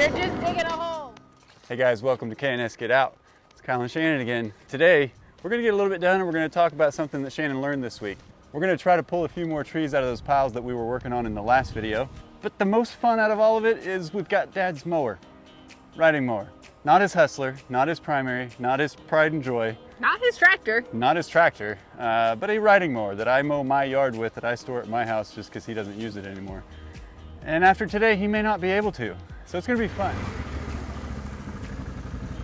You're just digging a hole. Hey guys, welcome to K&S Get Out. It's Kyle and Shannon again. Today, we're gonna get a little bit done and we're gonna talk about something that Shannon learned this week. We're gonna try to pull a few more trees out of those piles that we were working on in the last video. But the most fun out of all of it is we've got Dad's mower, riding mower. Not his Hustler, not his primary, not his pride and joy. Not his tractor. Not his tractor, but a riding mower that I mow my yard with, that I store at my house just because he doesn't use it anymore. And after today, he may not be able to. So it's gonna be fun.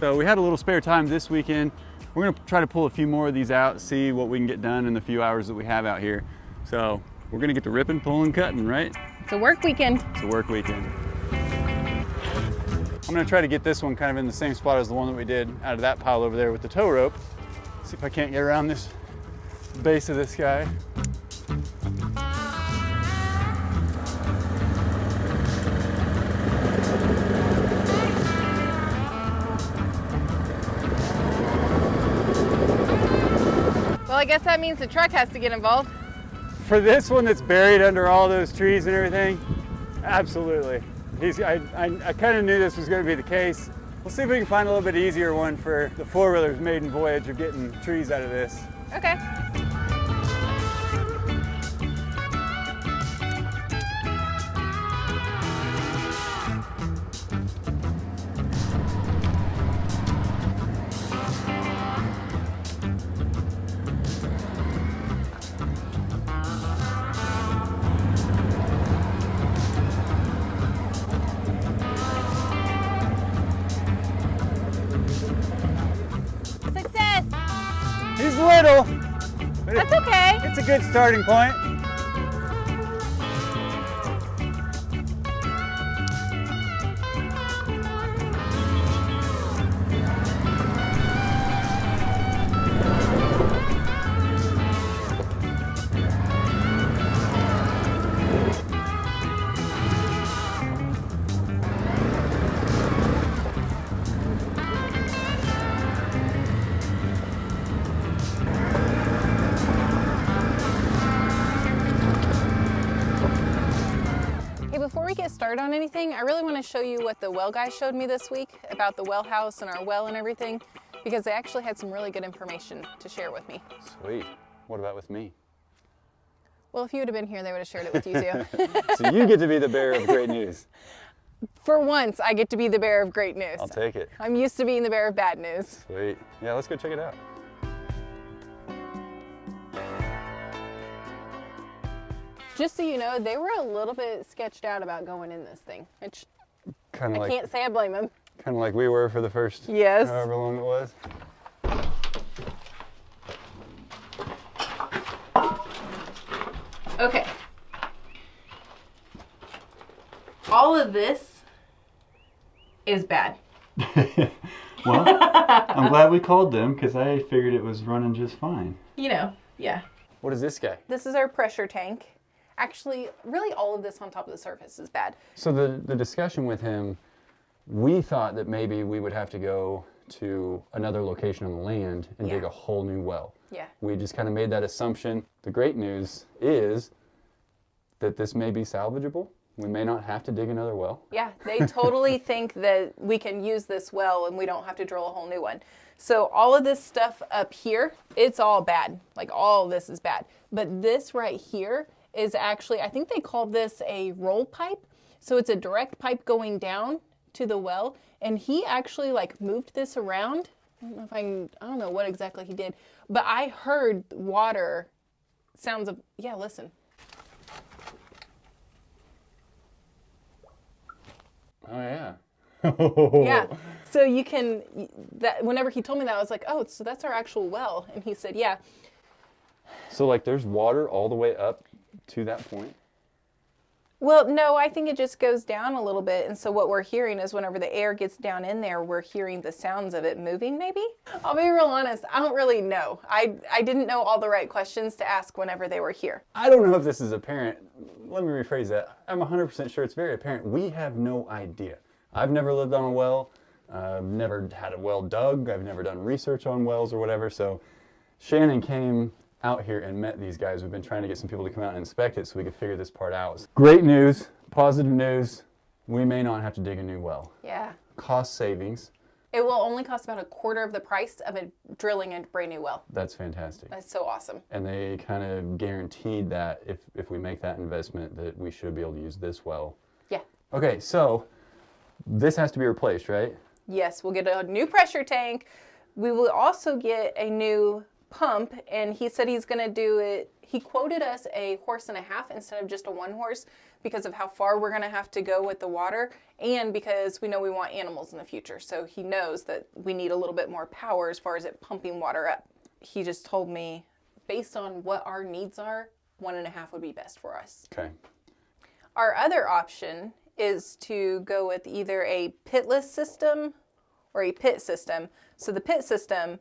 So we had a little spare time this weekend. We're gonna try to pull a few more of these out, see what we can get done in the few hours that we have out here. So we're gonna get to ripping, pulling, cutting, right? It's a work weekend. It's a work weekend. I'm gonna try to get this one kind of in the same spot as the one that we did out of that pile over there with the tow rope. See if I can't get around this base of this guy. Well, I guess that means the truck has to get involved. For this one that's buried under all those trees and everything, absolutely. I kind of knew this was going to be the case. We'll see if we can find a little bit easier one for the four-wheeler's maiden voyage of getting trees out of this. Okay. Success! He's little, but That's okay. it's a good starting point. Before we get started on anything, I really want to show you what the well guy showed me this week about the well house and our well and everything, because they actually had some really good information to share with me. Sweet. What about with me? Well, if you would have been here, they would have shared it with you too. So you get to be the bearer of great news. For once, I get to be the bearer of great news. I'll take it. I'm used to being the bearer of bad news. Sweet. Yeah, let's go check it out. Just so you know, they were a little bit sketched out about going in this thing, which Kind of I can't say I blame them. Kind of like we were for the first Yes. however long it was. Okay. All of this is bad. Well, I'm glad we called them because I figured it was running just fine. You know, yeah. What is this guy? This is our pressure tank. Actually, really all of this on top of the surface is bad. So the discussion with him, we thought that maybe we would have to go to another location on the land and dig a whole new well. Yeah. We just kind of made that assumption. The great news is that this may be salvageable. We may not have to dig another well. Yeah, they totally think that we can use this well and we don't have to drill a whole new one. So all of this stuff up here, it's all bad. Like all of this is bad. But this right here is actually, I think they call this a roll pipe. So it's a direct pipe going down to the well. And he actually like moved this around. I don't know if I don't know what exactly he did, but I heard water sounds of, yeah, listen. Oh, yeah. Yeah. So you can, that whenever he told me that, I was like, oh, so that's our actual well. And he said, yeah. So like there's water all the way up to that point? Well, no, I think it just goes down a little bit. And so what we're hearing is whenever the air gets down in there, we're hearing the sounds of it moving, maybe? I'll be real honest, I don't really know. I didn't know all the right questions to ask whenever they were here. I don't know if this is apparent. Let me rephrase that. I'm 100% sure it's very apparent. We have no idea. I've never lived on a well. I've never had a well dug. I've never done research on wells or whatever. So Shannon came out here and met these guys. We've been trying to get some people to come out and inspect it so we could figure this part out. Great news, positive news. we may not have to dig a new well. Yeah. Cost savings. It will only cost about a quarter of the price of drilling a brand new well. That's fantastic. That's so awesome. And they kind of guaranteed that if we make that investment, that we should be able to use this well. Yeah. Okay, so this has to be replaced, right? Yes, we'll get a new pressure tank. We will also get a new pump, and he said he's going to do it. He quoted us a 1.5 horses instead of just a 1 horse because of how far we're going to have to go with the water, and because we know we want animals in the future. So he knows that we need a little bit more power as far as it pumping water up. He just told me, based on what our needs are, 1.5 would be best for us. Okay. Our other option is to go with either a pitless system or a pit system. So the pit system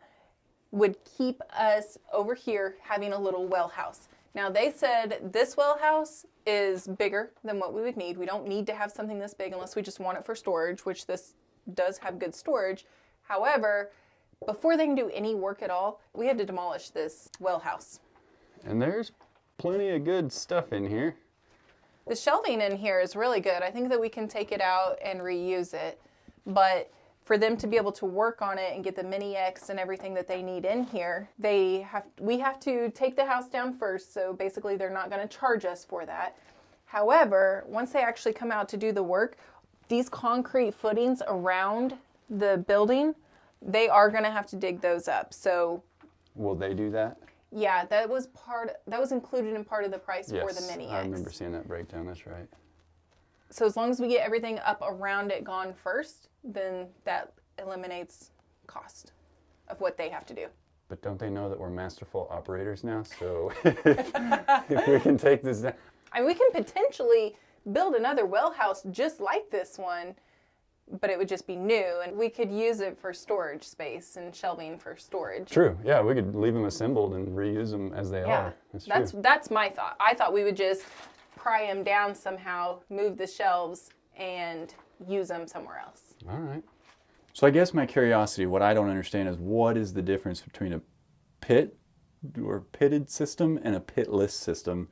would keep us over here having a little well house. Now they said this well house is bigger than what we would need. We don't need to have something this big unless we just want it for storage, which this does have good storage. However, before they can do any work at all, we had to demolish this well house. And there's plenty of good stuff in here. The shelving in here is really good. I think that we can take it out and reuse it, but for them to be able to work on it and get the mini X and everything that they need in here, we have to take the house down first. So basically they're not going to charge us for that. However, once they actually come out to do the work, these concrete footings around the building, they are going to have to dig those up. So will they do that? Yeah, that was included in part of the price for the mini X. I remember seeing that breakdown. That's right. So as long as we get everything up around it gone first, then that eliminates cost of what they have to do. But don't they know that we're masterful operators now? So if we can take this down. I mean, we can potentially build another well house just like this one, but it would just be new, and we could use it for storage space and shelving for storage. True. Yeah, we could leave them assembled and reuse them as they are. That's my thought. I thought we would just pry them down somehow, move the shelves, and use them somewhere else. All right. So I guess my curiosity, what I don't understand is what is the difference between a pit or pitted system and a pitless system?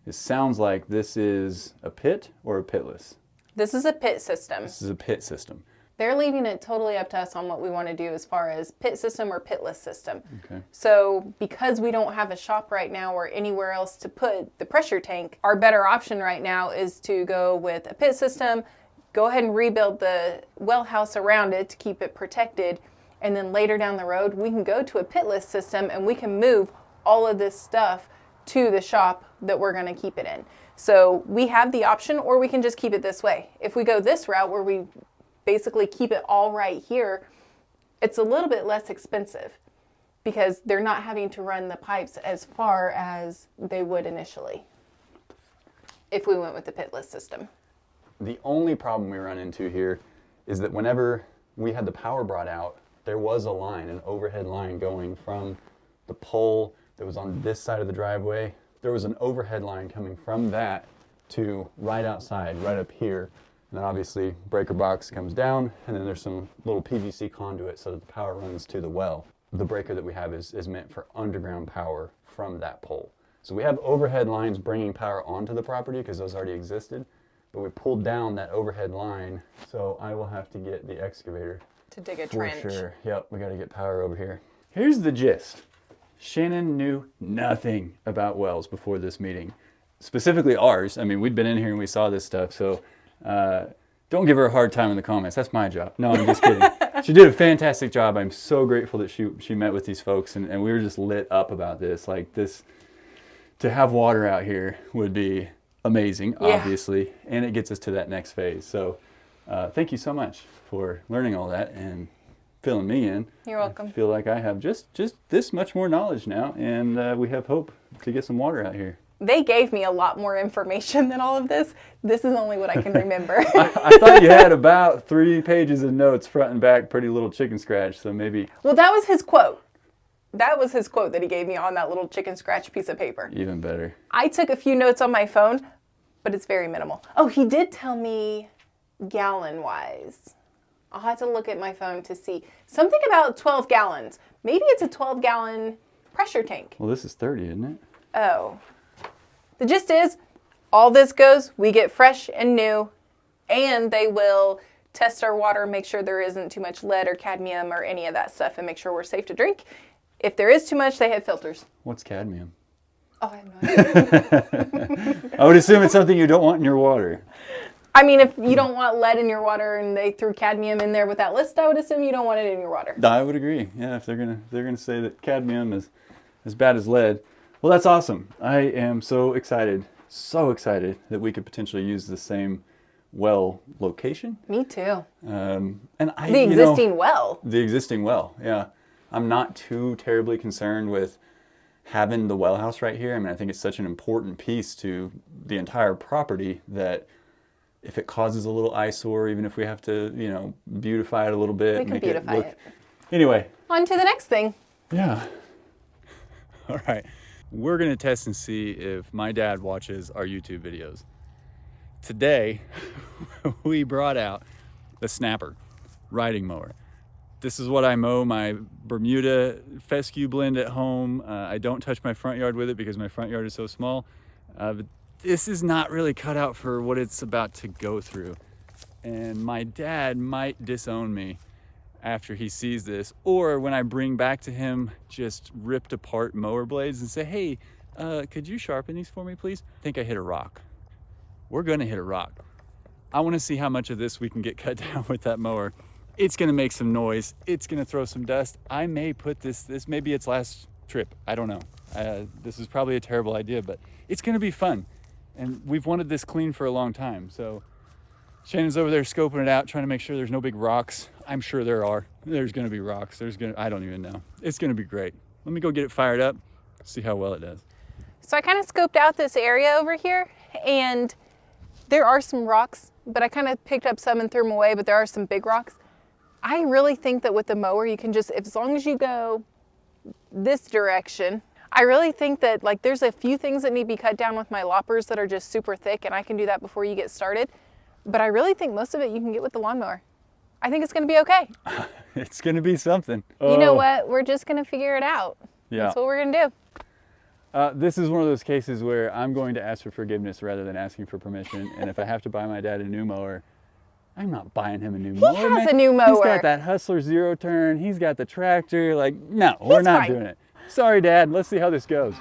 It sounds like this is a pit or a pitless. This is a pit system. This is a pit system. They're leaving it totally up to us on what we want to do as far as pit system or pitless system. Okay. So because we don't have a shop right now or anywhere else to put the pressure tank, our better option right now is to go with a pit system, go ahead and rebuild the well house around it to keep it protected, and then later down the road we can go to a pitless system and we can move all of this stuff to the shop that we're going to keep it in. So we have the option, or we can just keep it this way. If we go this route where we basically keep it all right here, it's a little bit less expensive because they're not having to run the pipes as far as they would initially if we went with the pitless system. The only problem we run into here is that whenever we had the power brought out, there was a line, an overhead line going from the pole that was on this side of the driveway. There was an overhead line coming from that to right outside, right up here. And then obviously breaker box comes down, and then there's some little PVC conduit so that the power runs to the well. The breaker that we have is meant for underground power from that pole. So we have overhead lines bringing power onto the property because those already existed, but we pulled down that overhead line, so I will have to get the excavator To dig a for trench. sure. Yep, we got to get power over here. Here's the gist. Shannon knew nothing about wells before this meeting, specifically ours. I mean, we'd been in here and we saw this stuff, so don't give her a hard time in the comments. That's my job. No, I'm just kidding. She did a fantastic job. I'm so grateful that she met with these folks, and we were just lit up about this. Like this, to have water out here would be amazing, obviously, and it gets us to that next phase. So thank you so much for learning all that and filling me in. You're welcome. I feel like I have just this much more knowledge now, and we have hope to get some water out here. They gave me a lot more information than all of this. This is only what I can remember. I thought you had about 3 pages of notes front and back, pretty little chicken scratch, so maybe... Well, that was his quote. That was his quote that he gave me on that little chicken scratch piece of paper. Even better. I took a few notes on my phone, but it's very minimal. Oh, he did tell me gallon-wise. I'll have to look at my phone to see. Something about 12 gallons. Maybe it's a 12-gallon pressure tank. Well, this is 30, isn't it? Oh. The gist is, all this goes, we get fresh and new And they will test our water, make sure there isn't too much lead or cadmium or any of that stuff, and make sure we're safe to drink. If there is too much, they have filters. What's cadmium? Oh, I have no idea. I would assume it's something you don't want in your water. I mean, if you don't want lead in your water and they threw cadmium in there with that list, I would assume you don't want it in your water. I would agree. Yeah, if they're gonna say that cadmium is as bad as lead, well, that's awesome. I am so excited that we could potentially use the same well location. Me too. And The existing well. The existing well, yeah. I'm not too terribly concerned with having the well house right here. I mean, I think it's such an important piece to the entire property that if it causes a little eyesore, even if we have to, beautify it a little bit. We can beautify it. Anyway. On to the next thing. Yeah. All right. We're going to test and see if my dad watches our YouTube videos. Today, we brought out the Snapper riding mower. This is what I mow my Bermuda fescue blend at home. I don't touch my front yard with it because my front yard is so small. But this is not really cut out for what it's about to go through. And my dad might disown me after he sees this, or when I bring back to him just ripped apart mower blades and say, hey, could you sharpen these for me, please? I think I hit a rock. We're gonna hit a rock. I wanna see how much of this we can get cut down with that mower. It's gonna make some noise. It's gonna throw some dust. I may put this may be its last trip. I don't know. This is probably a terrible idea, but it's gonna be fun. And we've wanted this clean for a long time. So Shannon's over there scoping it out, trying to make sure there's no big rocks. I'm sure there are. There's gonna be rocks. I don't even know. It's gonna be great. Let me go get it fired up, see how well it does. So I kind of scoped out this area over here, and there are some rocks, but I kind of picked up some and threw them away, but there are some big rocks. I really think that with the mower, you can just, as long as you go this direction, I really think that there's a few things that need to be cut down with my loppers that are just super thick, and I can do that before you get started. But I really think most of it you can get with the lawnmower. I think it's gonna be okay. It's gonna be something. You know what? We're just gonna figure it out. Yeah. That's what we're gonna do. This is one of those cases where I'm going to ask for forgiveness rather than asking for permission. And if I have to buy my dad a new mower, I'm not buying him a new mower. He has a new mower. He's got that Hustler zero turn. He's got the tractor. No, we're not doing it. Sorry, Dad. Let's see how this goes.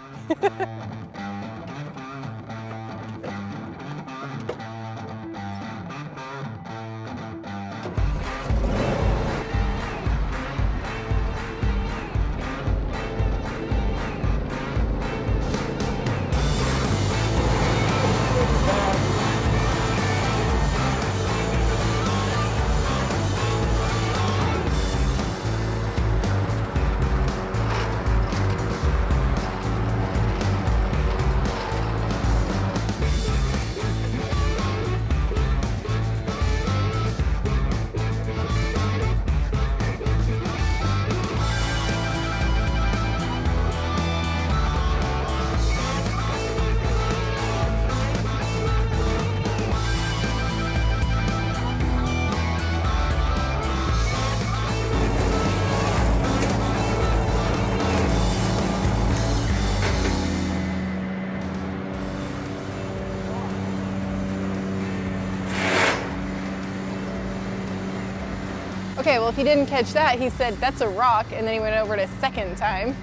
Okay, well, if you didn't catch that, he said, that's a rock, and then he went over it a second time.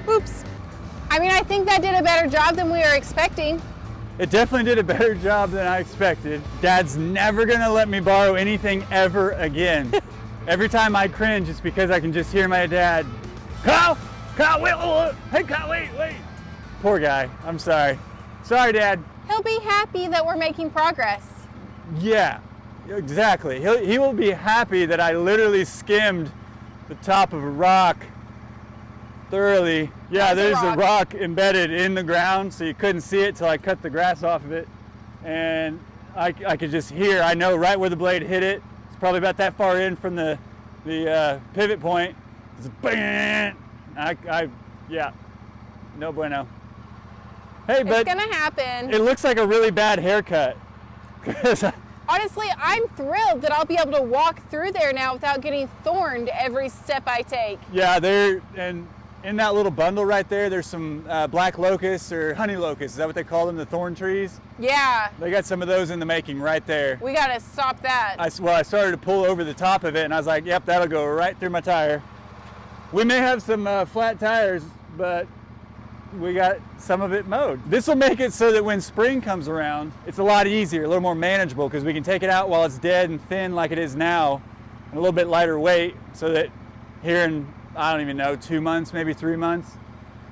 Oops. I mean, I think that did a better job than we were expecting. It definitely did a better job than I expected. Dad's never gonna let me borrow anything ever again. Every time I cringe, it's because I can just hear my dad, Kyle, wait, hey Kyle, wait. Poor guy, I'm sorry. Sorry, Dad. He'll be happy that we're making progress. Yeah, exactly. He will be happy that I literally skimmed the top of a rock thoroughly. Yeah, there's a rock embedded in the ground, so you couldn't see it till I cut the grass off of it. And I could just hear, I know right where the blade hit it. It's probably about that far in from the pivot point. It's bang! Yeah, no bueno. Hey, but it's gonna happen. It looks like a really bad haircut. Honestly, I'm thrilled that I'll be able to walk through there now without getting thorned every step I take. Yeah, and In that little bundle right there, there's some black locusts or honey locusts. Is that what they call them, the thorn trees? Yeah. They got some of those in the making right there. We got to stop that. I started to pull over the top of it, and I was like, yep, that'll go right through my tire. We may have some flat tires, but we got some of it mowed. This will make it so that when spring comes around, it's a lot easier, a little more manageable, because we can take it out while it's dead and thin like it is now, and a little bit lighter weight, so that here in, I don't even know, 2 months, maybe 3 months,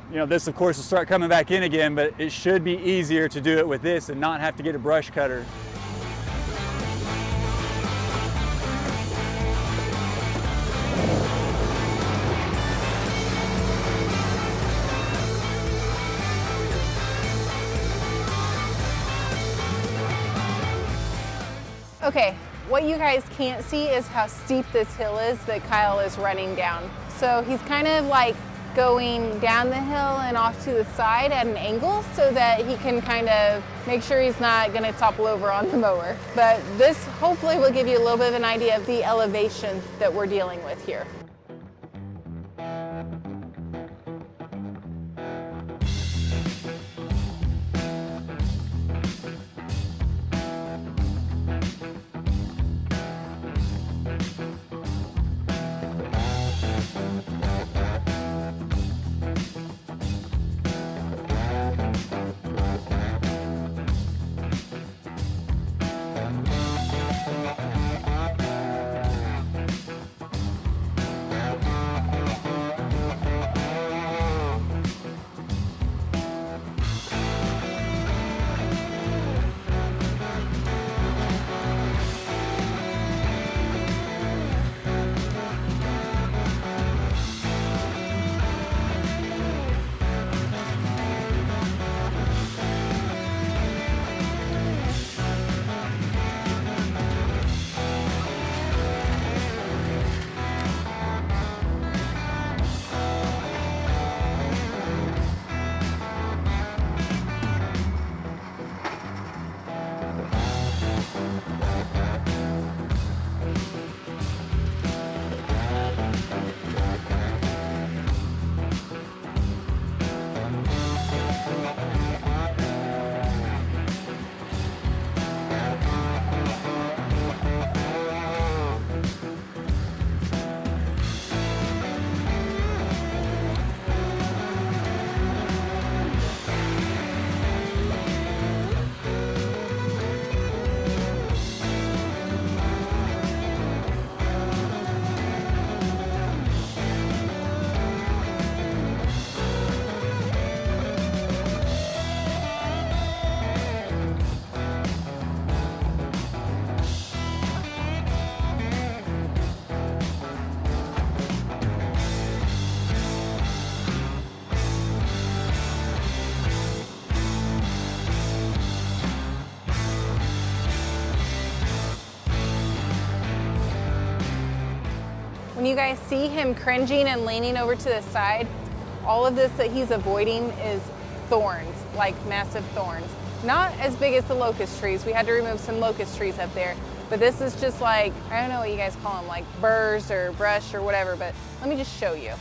you know, this of course will start coming back in again, but it should be easier to do it with this and not have to get a brush cutter. Okay, what you guys can't see is how steep this hill is that Kyle is running down. So he's kind of like going down the hill and off to the side at an angle so that he can kind of make sure he's not gonna topple over on the mower. But this hopefully will give you a little bit of an idea of the elevation that we're dealing with here. When you guys see him cringing and leaning over to the side, all of this that he's avoiding is thorns, like massive thorns. Not as big as the locust trees. We had to remove some locust trees up there, but this is just like, I don't know what you guys call them, like burrs or brush or whatever, but let me just show you.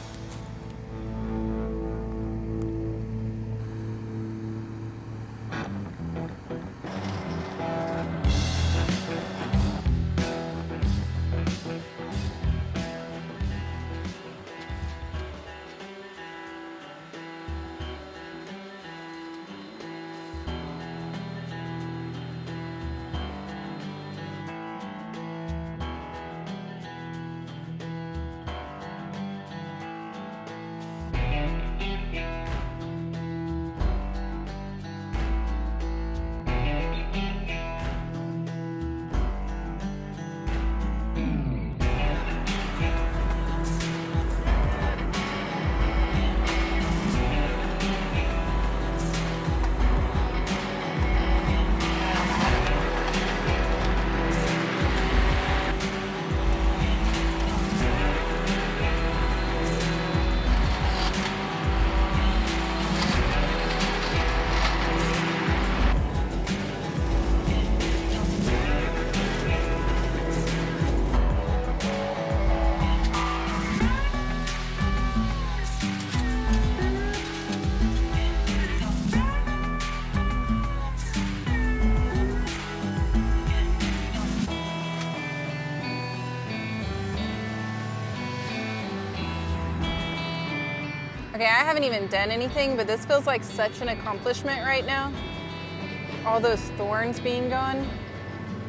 Okay, I haven't even done anything, but this feels like such an accomplishment right now. All those thorns being gone.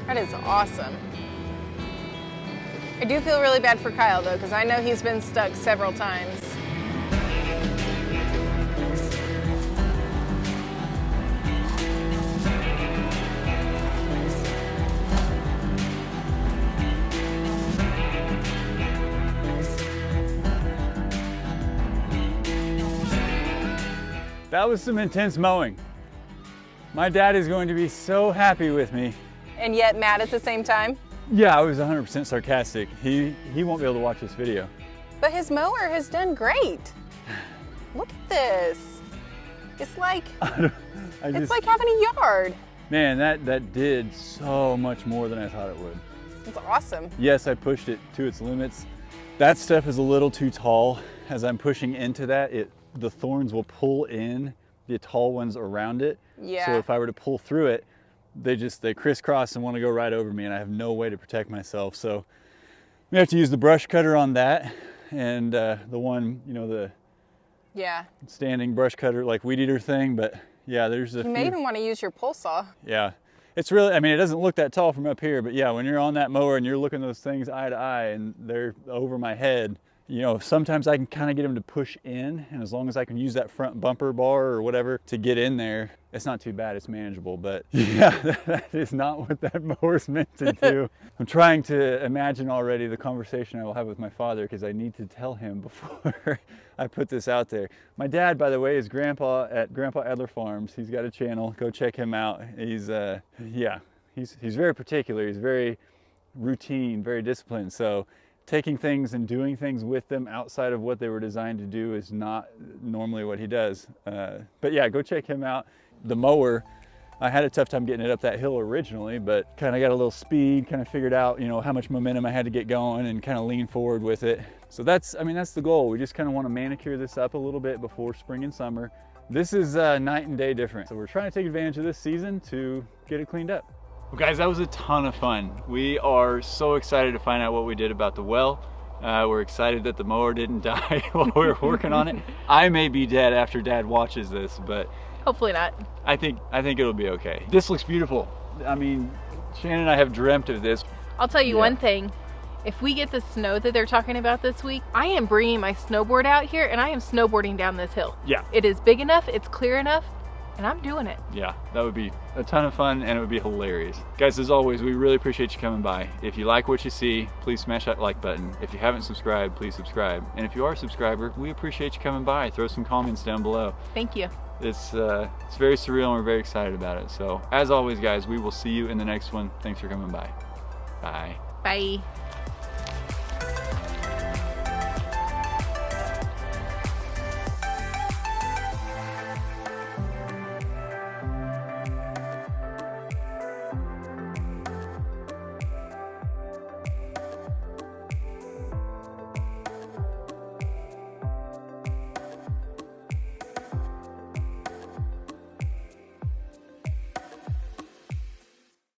That is awesome. I do feel really bad for Kyle though, because I know he's been stuck several times. That was some intense mowing. My dad is going to be so happy with me. And yet mad at the same time. Yeah, I was 100% sarcastic. He won't be able to watch this video. But his mower has done great. Look at this. It's like it's like having a yard. Man, that did so much more than I thought it would. It's awesome. Yes, I pushed it to its limits. That stuff is a little too tall. As I'm pushing into that, the thorns will pull in the tall ones around it. Yeah. So if I were to pull through it, they crisscross and want to go right over me, and I have no way to protect myself. So we have to use the brush cutter on that, and the one, you know, the standing brush cutter, like weed eater thing. But yeah, there's You may even want to use your pole saw. Yeah, it's really, I mean, it doesn't look that tall from up here, but yeah, when you're on that mower and you're looking those things eye to eye and they're over my head, you know, sometimes I can kind of get them to push in, and as long as I can use that front bumper bar or whatever to get in there, it's not too bad, it's manageable. But yeah, that is not what that mower's meant to do. I'm trying to imagine already the conversation I will have with my father, because I need to tell him before I put this out there. My dad, by the way, is Grandpa at Grandpa Adler Farms. He's got a channel, go check him out. He's he's very particular, he's very routine, very disciplined. So taking things and doing things with them outside of what they were designed to do is not normally what he does. But yeah, go check him out. The mower, I had a tough time getting it up that hill originally, but kind of got a little speed, kind of figured out, you know, how much momentum I had to get going and kind of lean forward with it. So that's, I mean, that's the goal. We just kind of want to manicure this up a little bit before spring and summer. This is night and day different. So we're trying to take advantage of this season to get it cleaned up. Well guys, that was a ton of fun. We are so excited to find out what we did about the well. We're excited that the mower didn't die while we were working on it. I may be dead after Dad watches this, but hopefully not. I think it'll be okay. This looks beautiful. I mean, Shannon and I have dreamt of this. I'll tell you one thing. If we get the snow that they're talking about this week, I am bringing my snowboard out here and I am snowboarding down this hill. Yeah. It is big enough, it's clear enough, and I'm doing it. Yeah, that would be a ton of fun and it would be hilarious. Guys, as always, we really appreciate you coming by. If you like what you see, please smash that like button. If you haven't subscribed, please subscribe. And if you are a subscriber, we appreciate you coming by. Throw some comments down below. Thank you. It's very surreal and we're very excited about it. So as always, guys, we will see you in the next one. Thanks for coming by. Bye. Bye.